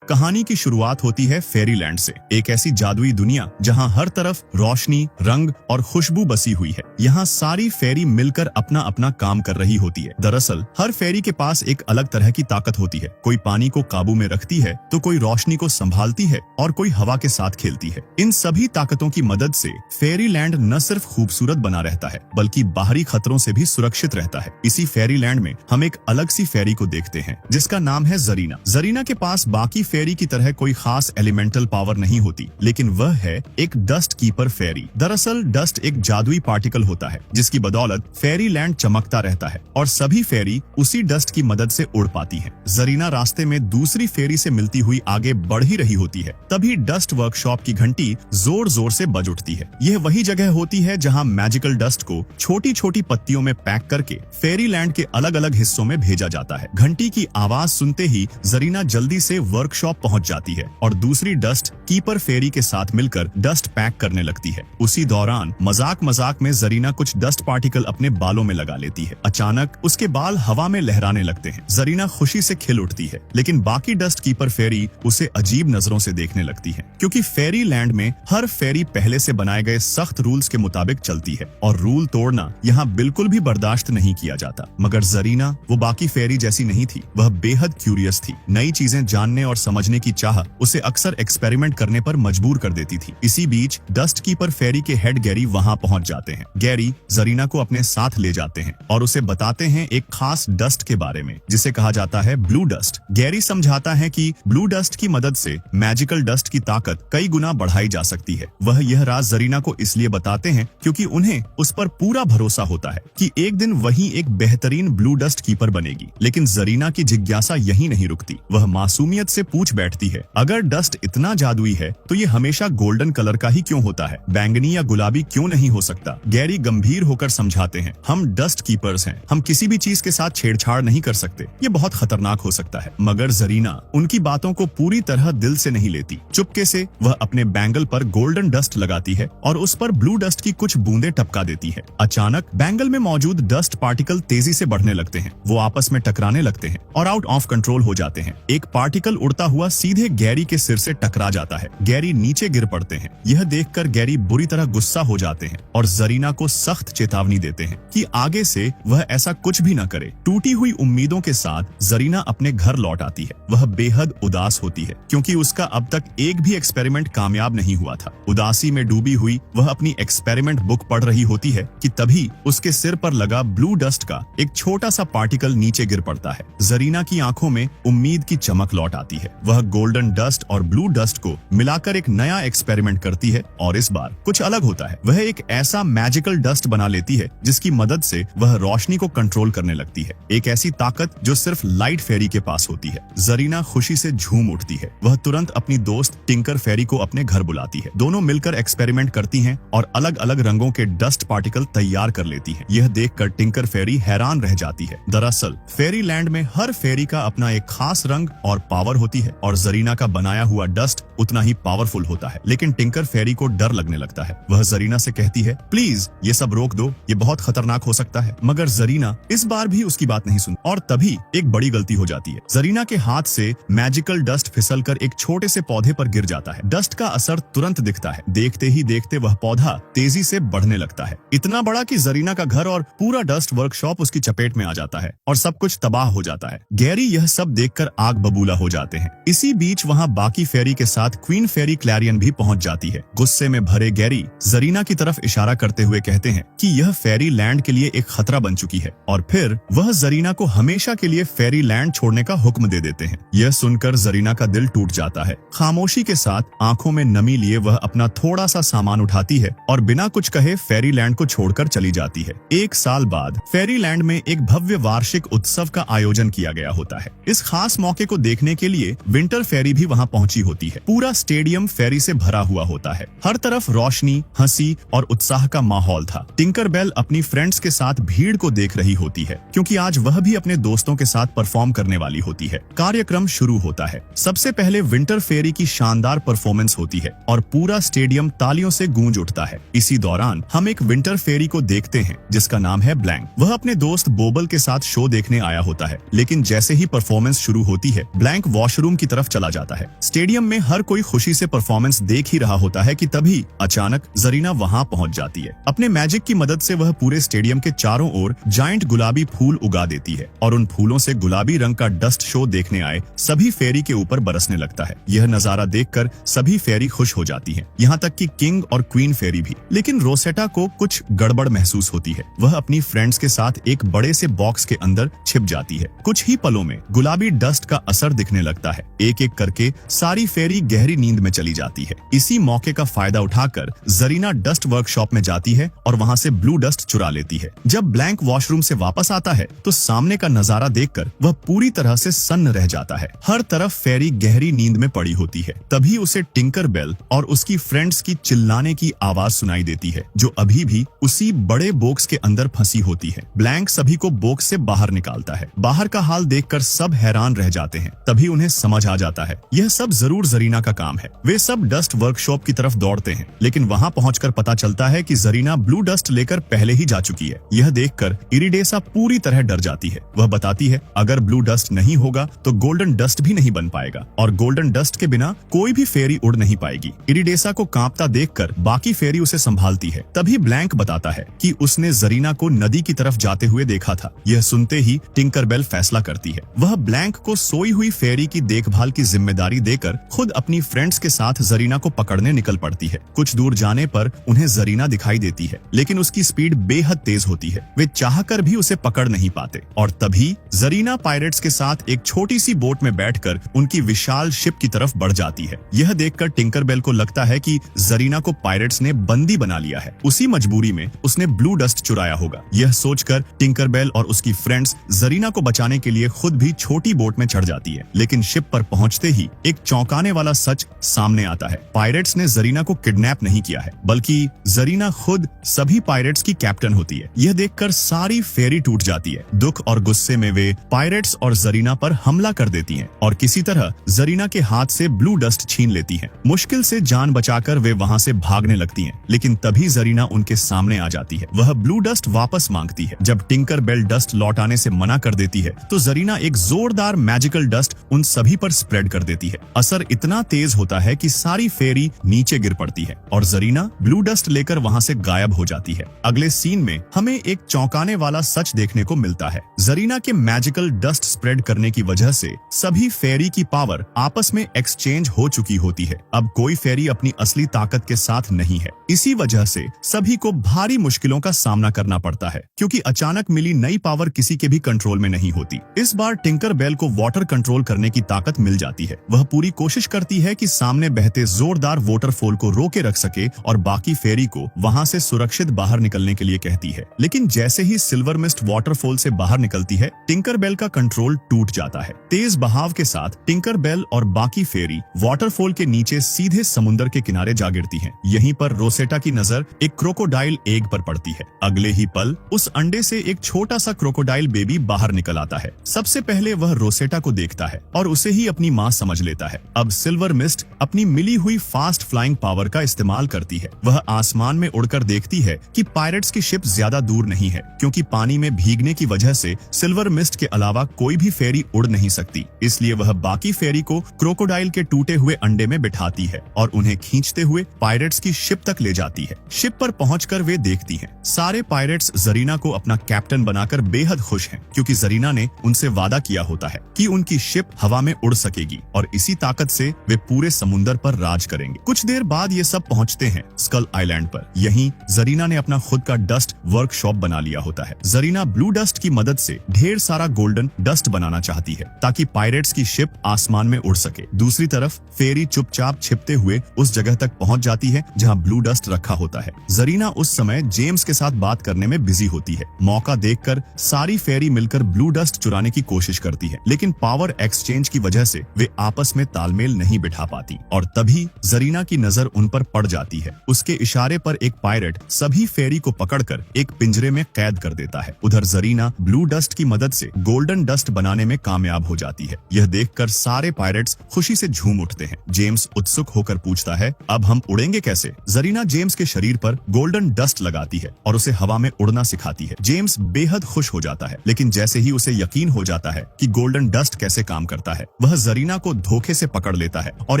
कहानी की शुरुआत होती है फेरीलैंड से, एक ऐसी जादुई दुनिया जहां हर तरफ रोशनी, रंग और खुशबू बसी हुई है। यहाँ सारी फेरी मिलकर अपना अपना काम कर रही होती है। दरअसल हर फेरी के पास एक अलग तरह की ताकत होती है। कोई पानी को काबू में रखती है, तो कोई रोशनी को संभालती है और कोई हवा के साथ खेलती है। इन सभी ताकतों की मदद से फेरीलैंड न सिर्फ खूबसूरत बना रहता है, बल्कि बाहरी खतरों से भी सुरक्षित रहता है। इसी फेरीलैंड में हम एक अलग सी फेरी को देखते हैं, जिसका नाम है जरीना। जरीना के पास बाकी फेरी की तरह कोई खास एलिमेंटल पावर नहीं होती, लेकिन वह है एक डस्ट कीपर फेरी। दरअसल डस्ट एक जादुई पार्टिकल होता है, जिसकी बदौलत फेरीलैंड चमकता रहता है और सभी फेरी उसी डस्ट की मदद से उड़ पाती हैं। जरीना रास्ते में दूसरी फेरी से मिलती हुई आगे बढ़ ही रही होती है, तभी डस्ट वर्कशॉप की घंटी जोर जोर से बज उठती है। यह वही जगह होती है जहां मैजिकल डस्ट को छोटी छोटी पत्तियों में पैक करके फेरीलैंड के अलग अलग हिस्सों में भेजा जाता है। घंटी की आवाज सुनते ही जरीना जल्दी से वर्कशॉप पहुंच जाती है और दूसरी डस्ट कीपर फेरी के साथ मिलकर डस्ट पैक करने लगती है। उसी दौरान मजाक मजाक में जरीना कुछ डस्ट पार्टिकल अपने बालों में लगा लेती है। अचानक उसके बाल हवा में लहराने लगते हैं। जरीना खुशी से खिल उठती है, लेकिन बाकी डस्ट कीपर फेरी उसे अजीब नजरों से देखने लगती है, क्योंकि फेरी लैंड में हर फेरी पहले से बनाए गए सख्त रूल्स के मुताबिक चलती है और रूल तोड़ना यहाँ बिल्कुल भी बर्दाश्त नहीं किया जाता। मगर जरीना वो बाकी फेरी जैसी नहीं थी। वह बेहद क्यूरियस थी। नई चीजें जानने और समझने की चाह उसे अक्सर एक्सपेरिमेंट करने पर मजबूर कर देती थी। इसी बीच डस्ट कीपर फेरी के हेड गैरी वहाँ पहुँच जाते हैं। गैरी जरीना को अपने साथ ले जाते हैं और उसे बताते हैं एक खास डस्ट के बारे में, जिसे कहा जाता है ब्लू डस्ट। गैरी समझाता है कि ब्लू डस्ट की मदद से मैजिकल डस्ट की ताकत कई गुना बढ़ाई जा सकती है। वह यह राज जरीना को इसलिए बताते हैं क्योंकि उन्हें उस पर पूरा भरोसा होता है कि एक दिन वही एक बेहतरीन ब्लू डस्ट कीपर बनेगी। लेकिन जरीना की जिज्ञासा यही नहीं रुकती। वह मासूमियत से पूछ बैठती है, अगर डस्ट इतना जादुई है तो ये हमेशा गोल्डन कलर का ही क्यों होता है? बैंगनी या गुलाबी क्यों नहीं हो सकता? गैरी गंभीर होकर समझाते हैं, हम डस्ट कीपर्स हैं, हम किसी भी चीज के साथ छेड़छाड़ नहीं कर सकते, ये बहुत खतरनाक हो सकता है। मगर जरीना उनकी बातों को पूरी तरह दिल से नहीं लेती। चुपके से वह अपने बैंगल पर गोल्डन डस्ट लगाती है और उस पर ब्लू डस्ट की कुछ बूंदें टपका देती है। अचानक बैंगल में मौजूद डस्ट पार्टिकल तेजी से बढ़ने लगते हैं। वो आपस में टकराने लगते हैं और आउट ऑफ कंट्रोल हो जाते हैं। एक पार्टिकल उड़ता हुआ सीधे गैरी के सिर से टकरा जाता है। गैरी नीचे गिर पड़ते हैं। यह देखकर गैरी बुरी तरह गुस्सा हो जाते हैं और जरीना को सख्त चेतावनी देते हैं कि आगे से वह ऐसा कुछ भी न करे। टूटी हुई उम्मीदों के साथ जरीना अपने घर लौट आती है। वह बेहद उदास होती है, क्योंकि उसका अब तक एक भी एक्सपेरिमेंट कामयाब नहीं हुआ था। उदासी में डूबी हुई वह अपनी एक्सपेरिमेंट बुक पढ़ रही होती है कि तभी उसके सिर पर लगा ब्लू डस्ट का एक छोटा सा पार्टिकल नीचे गिर पड़ता है। जरीना की आंखों में उम्मीद की चमक लौट आती है। वह गोल्डन डस्ट और ब्लू डस्ट को मिलाकर एक नया एक्सपेरिमेंट करती है और इस बार कुछ अलग होता है। वह एक ऐसा मैजिकल डस्ट बना लेती है जिसकी मदद से वह रोशनी को कंट्रोल करने लगती है। एक ऐसी ताकत जो सिर्फ लाइट फेरी के पास होती है। जरीना खुशी से झूम उठती है। वह तुरंत अपनी दोस्त टिंकर फेरी को अपने घर बुलाती है। दोनों मिलकर एक्सपेरिमेंट करती हैं और अलग अलग रंगों के डस्ट पार्टिकल तैयार कर लेती हैं। यह देखकर टिंकर फेरी हैरान रह जाती है। दरअसल फेरी लैंड में हर फेरी का अपना एक खास रंग और पावर होती है और जरीना का बनाया हुआ डस्ट उतना ही पावरफुल होता है। लेकिन टिंकर फेरी को डर लगने लगता है। वह जरीना से कहती है, प्लीज ये सब रोक दो, ये बहुत खतरनाक हो सकता है। मगर जरीना इस बार भी उसकी बात नहीं सुनती और तभी एक बड़ी गलती हो जाती है। जरीना के हाथ से मैजिकल डस्ट फिसलकर एक छोटे से पौधे पर गिर जाता है। डस्ट का असर तुरंत दिखता है। देखते ही देखते वह पौधा तेजी से बढ़ने लगता है, इतना बड़ा कि जरीना का घर और पूरा डस्ट वर्कशॉप उसकी चपेट में आ जाता है और सब कुछ तबाह हो जाता है। गैरी यह सब देखकर आग बबूला हो जाते हैं। इसी बीच वहाँ बाकी फेरी के साथ क्वीन फेरी क्लैरियन भी पहुँच जाती है। गुस्से में भरे गैरी जरीना की तरफ इशारा करते हुए कहते हैं कि यह फेरी लैंड के लिए एक खतरा बन चुकी है और फिर वह जरीना को हमेशा के लिए फेरी लैंड छोड़ने का हुक्म दे देते हैं। यह सुनकर जरीना का दिल टूट जाता है। खामोशी के साथ आंखों में नमी लिए वह अपना थोड़ा सा सामान उठाती है और बिना कुछ कहे फेरी लैंड को छोड़कर चली जाती है। एक साल बाद फेरी लैंड में एक भव्य वार्षिक उत्सव का आयोजन किया गया होता है। इस खास मौके को देखने के लिए विंटर फेरी भी वहाँ पहुंची होती है। पूरा स्टेडियम फेरी से भरा हुआ होता है। हर तरफ रोशनी, हंसी और उत्साह का माहौल था। टिंकर बेल अपनी फ्रेंड्स के साथ भीड़ को देख रही होती है, क्योंकि आज वह भी अपने दोस्तों के साथ परफॉर्म करने वाली होती है। कार्यक्रम शुरू होता है। सबसे पहले विंटर फेरी की शानदार परफॉर्मेंस होती है और पूरा स्टेडियम तालियों से गूंज उठता है। इसी दौरान हम एक विंटर फेरी को देखते हैं जिसका नाम है ब्लैंक। वह अपने दोस्त बोबल के साथ शो देखने आया होता है, लेकिन जैसे ही परफॉर्मेंस शुरू होती है, ब्लैंक वॉशरूम की तरफ चला जाता है। स्टेडियम में हर कोई खुशी से परफॉर्मेंस देख ही रहा होता है कि तभी अचानक जरीना वहां पहुंच जाती है। अपने मैजिक की मदद से वह पूरे स्टेडियम के चारों ओर जायंट गुलाबी फूल उगा देती है और उन फूलों से गुलाबी रंग का डस्ट शो देखने आए सभी फेरी के ऊपर बरसने लगता है। यह नजारा देखकर सभी फेरी खुश हो जाती हैं, यहाँ तक कि किंग और क्वीन फेरी भी। लेकिन रोसेटा को कुछ गड़बड़ महसूस होती है। वह अपनी फ्रेंड्स के साथ एक बड़े से बॉक्स के अंदर छिप जाती है। कुछ ही पलों में गुलाबी डस्ट का असर दिखने लगता है। एक एक करके सारी फेरी गहरी नींद में चली जाती है। इसी मौके का फायदा उठाकर जरीना डस्ट वर्कशॉप में जाती है और वहां से ब्लू डस्ट चुरा लेती है। जब ब्लैंक वॉशरूम से वापस आता है तो सामने का नजारा देखकर वह पूरी तरह से सन्न रह जाता है। हर तरफ फेरी गहरी नींद में पड़ी होती है। तभी उसे टिंकर बेल और उसकी फ्रेंड्स की चिल्लाने की आवाज सुनाई देती है, जो अभी भी उसी बड़े बॉक्स के अंदर फंसी होती है। ब्लैंक सभी को बॉक्स से बाहर निकालता है। बाहर का हाल देखकर सब हैरान रह जाते हैं। तभी उन्हें समझ आ जाता है यह सब जरूर जरीना का काम है। वे सब डस्ट वर्कशॉप की तरफ दौड़ते हैं, लेकिन वहां पहुंचकर पता चलता है कि जरीना ब्लू डस्ट लेकर पहले ही जा चुकी है। यह देखकर इरिडेसा पूरी तरह डर जाती है। वह बताती है अगर ब्लू डस्ट नहीं होगा तो गोल्डन डस्ट भी नहीं बन पाएगा और गोल्डन डस्ट के बिना कोई भी फेरी उड़ नहीं पाएगी। इरिडेसा को कांपता देखकर बाकी फेरी उसे संभालती है। तभी ब्लैंक बताता है कि उसने जरीना को नदी की तरफ जाते हुए देखा था। यह सुनते ही टिंकरबेल फैसला करती है। वह ब्लैंक को सोई हुई फेरी की देखभाल की जिम्मेदारी देकर खुद अपनी फ्रेंड्स के साथ जरीना को पकड़ने निकल पड़ती है। कुछ दूर जाने पर उन्हें जरीना दिखाई देती है, लेकिन उसकी स्पीड बेहद तेज होती है। वे चाहकर भी उसे पकड़ नहीं पाते और तभी जरीना पायरेट्स के साथ एक छोटी सी बोट में बैठकर उनकी विशाल शिप की तरफ बढ़ जाती है। यह देखकर टिंकरबेल को लगता है कि जरीना को पायरेट्स ने बंदी बना लिया है। उसी मजबूरी में उसने ब्लू डस्ट चुराया होगा। यह सोचकर टिंकरबेल और उसकी फ्रेंड्स जरीना को बचाने के लिए खुद भी छोटी बोट में चढ़ जाती है। लेकिन शिप पर पहुंचते ही एक चौंकाने वाला सच सामने आता है। पायरेट्स ने जरीना को किडनैप नहीं किया है, बल्कि जरीना खुद सभी पायरेट्स की कैप्टन होती है। यह देखकर सारी फेरी टूट जाती है। दुख और गुस्से में वे पायरेट्स और जरीना पर हमला कर देती हैं और किसी तरह जरीना के हाथ से ब्लू डस्ट छीन लेती हैं। मुश्किल से जान बचाकर वे वहां से भागने लगती हैं, लेकिन तभी जरीना उनके सामने आ जाती है। वह ब्लू डस्ट वापस मांगती है। जब टिंकरबेल डस्ट लौटाने से मना कर देती है तो जरीना एक जोरदार मैजिकल डस्ट उन सभी पर स्प्रेड कर देती है। असर इतना तेज होता है कि सारी फेरी नीचे गिर पड़ती है और जरीना ब्लू डस्ट लेकर वहां से गायब हो जाती है। अगले सीन में हमें एक चौंकाने वाला सच देखने को मिलता है। जरीना के मैजिकल डस्ट स्प्रेड करने की वजह से सभी फेरी की पावर आपस में एक्सचेंज हो चुकी होती है। अब कोई फेरी अपनी असली ताकत के साथ नहीं है। इसी वजह से सभी को भारी मुश्किलों का सामना करना पड़ता है, क्योंकि अचानक मिली नई पावर किसी के भी कंट्रोल में नहीं होती। इस बार टिंकरबेल को वाटर कंट्रोल करने की ताकत मिल जाती है। वह पूरी कोशिश करती है कि सामने बहते जोरदार वाटरफॉल को रोके रख सके और बाकी फेरी को वहां से सुरक्षित बाहर निकलने के लिए कहती है। लेकिन जैसे ही सिल्वर मिस्ट वाटरफॉल से बाहर निकलती है, टिंकरबेल का कंट्रोल टूट जाता है। तेज बहाव के साथ टिंकरबेल और बाकी फेरी वाटरफॉल के नीचे सीधे समुद्र के किनारे जा गिरती हैं। यहीं पर रोसेटा की नजर एक क्रोकोडाइल एग पर पड़ती है। अगले ही पल उस अंडे से एक छोटा सा क्रोकोडाइल बेबी बाहर निकल आता है। सबसे पहले वह रोसेटा को देखता है और उसे ही अपनी मां समझ लेता है। अब सिल्वर मिस्ट अपनी मिली हुई फास्ट फ्लाइंग पावर का इस्तेमाल करती है। वह आसमान में उड़कर देखती है कि पायरेट्स की शिप ज्यादा दूर नहीं है, क्योंकि पानी में भीगने की वजह से सिल्वर मिस्ट के अलावा कोई भी फेरी उड़ नहीं सकती। इसलिए वह बाकी फेरी को क्रोकोडाइल के टूटे हुए अंडे में बिठाती है और उन्हें खींचते हुए पायरेट्स की शिप तक ले जाती है। शिप पर पहुंचकर वे देखती हैं सारे पायरेट्स जरीना को अपना कैप्टन बनाकर बेहद खुश हैं, क्योंकि जरीना ने उनसे वादा किया होता है कि उनकी शिप हवा में उड़ सकेगी और इसी ताकत से वे पूरे समुद्र पर राज करेंगे। कुछ देर बाद ये सब पहुंचते हैं स्कल आइलैंड पर। यहीं जरीना ने अपना खुद का डस्ट वर्कशॉप बना लिया होता है। जरीना ब्लू डस्ट की मदद से ढेर सारा गोल्डन डस्ट बनाना चाहती है ताकि पायरेट्स की शिप आसमान में उड़ सके। दूसरी तरफ फेरी चुपचाप छिपते हुए उस जगह तक पहुंच जाती है जहां ब्लू डस्ट रखा होता है। जरीना उस समय जेम्स के साथ बात करने में बिजी होती है। मौका देखकर सारी फेरी मिलकर ब्लू डस्ट चुराने की कोशिश करती है, लेकिन पावर एक्सचेंज की वजह से वे आपस में तालमेल नहीं बिठा पाती और तभी जरीना की नजर उन पर पड़ जाती है। उसके इशारे पर एक पायरेट सभी फेरी को पकड़कर एक पिंजरे में कैद कर देता है। उधर जरीना ब्लू डस्ट की मदद से गोल्डन डस्ट बनाने में कामयाब हो जाती है। यह देखकर सारे पायरेट्स खुशी से झूम उठते हैं। जेम्स उत्सुक होकर पूछता है, अब हम उड़ेंगे कैसे? जरीना जेम्स के शरीर पर गोल्डन डस्ट लगाती है और उसे हवा में उड़ना सिखाती है। जेम्स बेहद खुश हो जाता है, लेकिन जैसे ही उसे यकीन हो जाता है कि गोल्डन डस्ट कैसे काम करता है, वह जरीना को धोखे से पकड़ लेता है और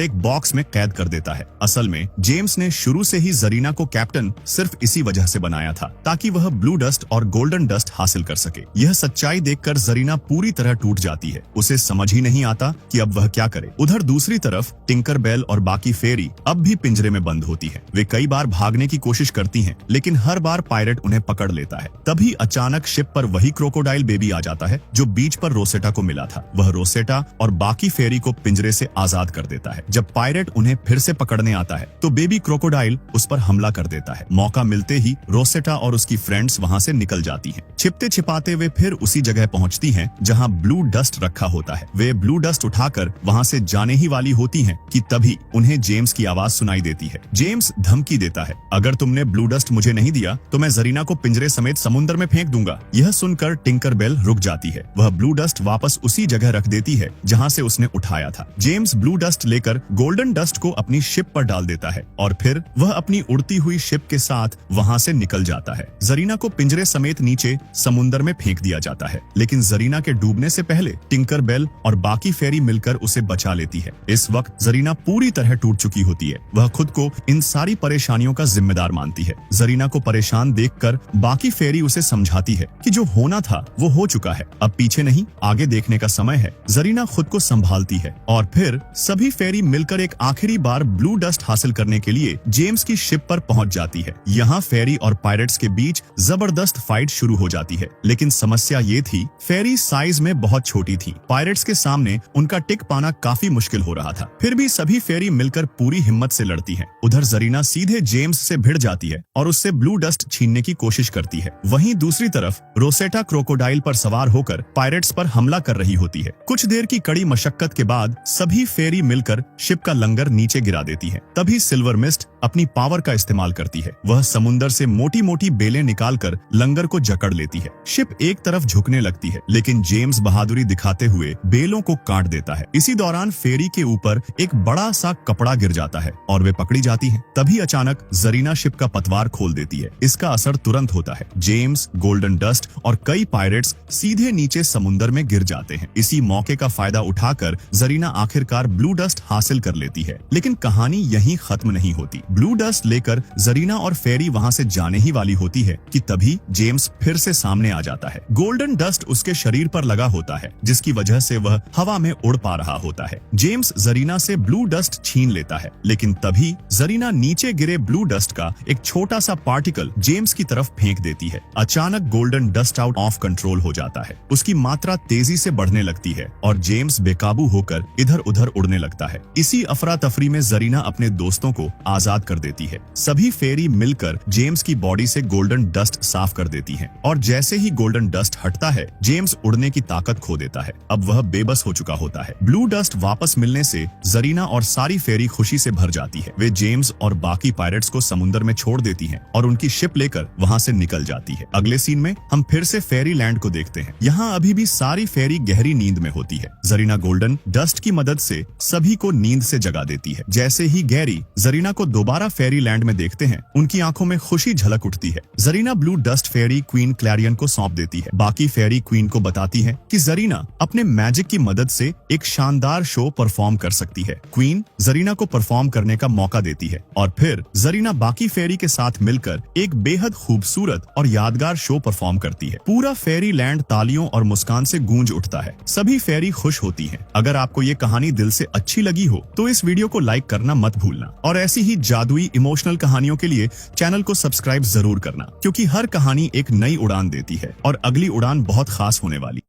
एक बॉक्स में कैद कर देता है। असल में जेम्स ने शुरू से ही जरीना को कैप्टन सिर्फ इसी वजह से बनाया था ताकि वह ब्लू डस्ट और गोल्डन डस्ट हासिल कर सके। यह सच्चाई देखकर जरीना पूरी तरह टूट जाती है। उसे समझ ही नहीं आता कि अब वह क्या करे। उधर दूसरी तरफ टिंकर बेल और बाकी फेरी अब भी पिंजरे में बंद होती है। वे कई बार भागने की कोशिश करती हैं, लेकिन हर बार पायरेट उन्हें पकड़ लेता है। तभी अचानक शिप पर वही क्रोकोडाइल बेबी आ जाता है जो बीच पर रोसेटा को मिला था। वह रोसेटा और बाकी फेरी को पिंजरे से आजाद कर देता है। जब पायरेट उन्हें फिर से पकड़ने आता है तो बेबी क्रोकोडाइल उस पर हमला कर देता है। मौका मिलते ही रोसेटा और उसकी फ्रेंड्स वहां से निकल जाती हैं। छिपते छिपाते वे फिर उसी जगह पहुंचती हैं जहां ब्लू डस्ट रखा होता है। वे ब्लू डस्ट उठाकर वहां से जाने ही वाली होती हैं कि तभी उन्हें जेम्स की आवाज सुनाई देती है। जेम्स धमकी देता है, अगर तुमने ब्लू डस्ट मुझे नहीं दिया तो मैं जरीना को पिंजरे समेत समुद्र में फेंक दूंगा। यह सुनकर टिंकर बेल रुक जाती है। वह ब्लू डस्ट वापस उसी जगह रख देती है जहां से उसने उठाया था। जेम्स ब्लू डस्ट लेकर गोल्डन डस्ट को अपनी शिप पर डाल देता है और फिर वह अपनी उड़ती हुई शिप के साथ वहां से निकल जाता है। जरीना को पिंजरे समेत नीचे समुद्र में फेंक दिया जाता है, लेकिन जरीना के डूबने से पहले टिंकर बेल और बाकी फेरी मिलकर उसे बचा लेती है। इस वक्त जरीना पूरी तरह टूट चुकी होती है। वह खुद को इन सारी परेशानियों का जिम्मेदार मानती है। जरीना को परेशान देखकर बाकी फेरी उसे समझाती है कि जो होना था वो हो चुका है, अब पीछे नहीं आगे देखने का समय है। जरीना खुद को संभालती है और फिर सभी फेरी मिलकर एक आखिरी बार ब्लू डस्ट हासिल करने के लिए जेम्स की शिप पर पहुंच जाती है। यहाँ फेरी और पायरेट्स के बीच जबरदस्त फाइट शुरू हो जाती है, लेकिन समस्या ये थी फेरी साइज में बहुत छोटी थी। पायरेट्स के सामने उनका टिक पाना काफी मुश्किल हो रहा था। फिर भी सभी फेरी मिलकर पूरी हिम्मत से लड़ती है। उधर जरीना सीधे जेम्स से भिड़ जाती है और उससे ब्लू डस्ट छीनने की कोशिश करती है। वहीं दूसरी तरफ रोसेटा क्रोकोडाइल पर सवार होकर पायरेट्स पर हमला कर रही होती है। कुछ देर की कड़ी मशक्कत के बाद सभी फेरी मिलकर शिप का लंगर नीचे गिरा देती है। तभी सिल्वर मिस्ट अपनी पावर का इस्तेमाल करती है। वह समुद्र से मोटी मोटी बेलें निकालकर लंगर को जकड़ लेती है। शिप एक तरफ झुकने लगती है, लेकिन जेम्स बहादुरी दिखाते हुए बेलों को काट देता है। इसी दौरान फेरी के ऊपर एक बड़ा सा कपड़ा गिर जाता है और वे पकड़ी जाती हैं। तभी अचानक जरीना शिप का पतवार खोल देती है। इसका असर तुरंत होता है। जेम्स, गोल्डन डस्ट और कई पायरेट्स सीधे नीचे समुद्र में गिर जाते हैं। इसी मौके का फायदा उठाकर जरीना आखिरकार ब्लू डस्ट हासिल कर लेती है। लेकिन कहानी यहीं खत्म नहीं होती। ब्लू डस्ट लेकर जरीना और फेरी वहां से जाने ही वाली होती है कि तभी जेम्स फिर से सामने आ जाता है। गोल्डन डस्ट उसके शरीर पर लगा होता है, जिसकी वजह से वह हवा में उड़ पा रहा होता है। जेम्स जरीना से ब्लू डस्ट छीन लेता है, लेकिन तभी जरीना नीचे गिरे ब्लू डस्ट का एक छोटा सा पार्टिकल जेम्स की तरफ फेंक देती है। अचानक golden dust out of control हो जाता है। उसकी मात्रा तेजी से बढ़ने लगती है और जेम्स बेकाबू होकर इधर उधर उड़ने लगता है। इसी अफरा तफरी में जरीना अपने दोस्तों को आजाद कर देती है। सभी फेरी मिलकर जेम्स की बॉडी से गोल्डन डस्ट साफ कर देती हैं और जैसे ही गोल्डन डस्ट हटता है जेम्स उड़ने की ताकत खो देता है। अब वह बेबस हो चुका होता है। ब्लू डस्ट वापस मिलने से जरीना और सारी फेरी खुशी से भर जाती है। वे जेम्स और बाकी पायरेट्स को समुद्र में छोड़ देती हैं और उनकी शिप लेकर वहां से निकल जाती है। अगले सीन में हम फिर से फेरी लैंड को देखते हैं। यहाँ अभी भी सारी फेरी गहरी नींद में होती है। जरीना गोल्डन डस्ट की मदद से सभी को नींद से जगा देती है। जैसे ही गैरी जरीना को दोबारा फेरी लैंड में देखते हैं, उनकी आंखों में खुशी झलक उठती है। जरीना ब्लू डस्ट फेरी क्वीन क्लैरियन को सौंप देती है। बाकी फेरी क्वीन को बताती है कि जरीना अपने मैजिक की मदद से एक शानदार शो परफॉर्म कर सकती है। क्वीन जरीना को परफॉर्म करने का मौका देती है और फिर जरीना बाकी फेरी के साथ मिलकर एक बेहद खूबसूरत और यादगार शो परफॉर्म करती है। पूरा फेरी लैंड तालियों और मुस्कान से गूंज उठता है। सभी फेरी खुश होती हैं। अगर आपको ये कहानी दिल से अच्छी लगी हो तो इस वीडियो को लाइक करना मत भूलना और ऐसी ही जादुई इमोशनल कहानियों के लिए चैनल को सब्सक्राइब जरूर करना, क्योंकि हर कहानी एक नई उड़ान देती है और अगली उड़ान बहुत खास होने वाली।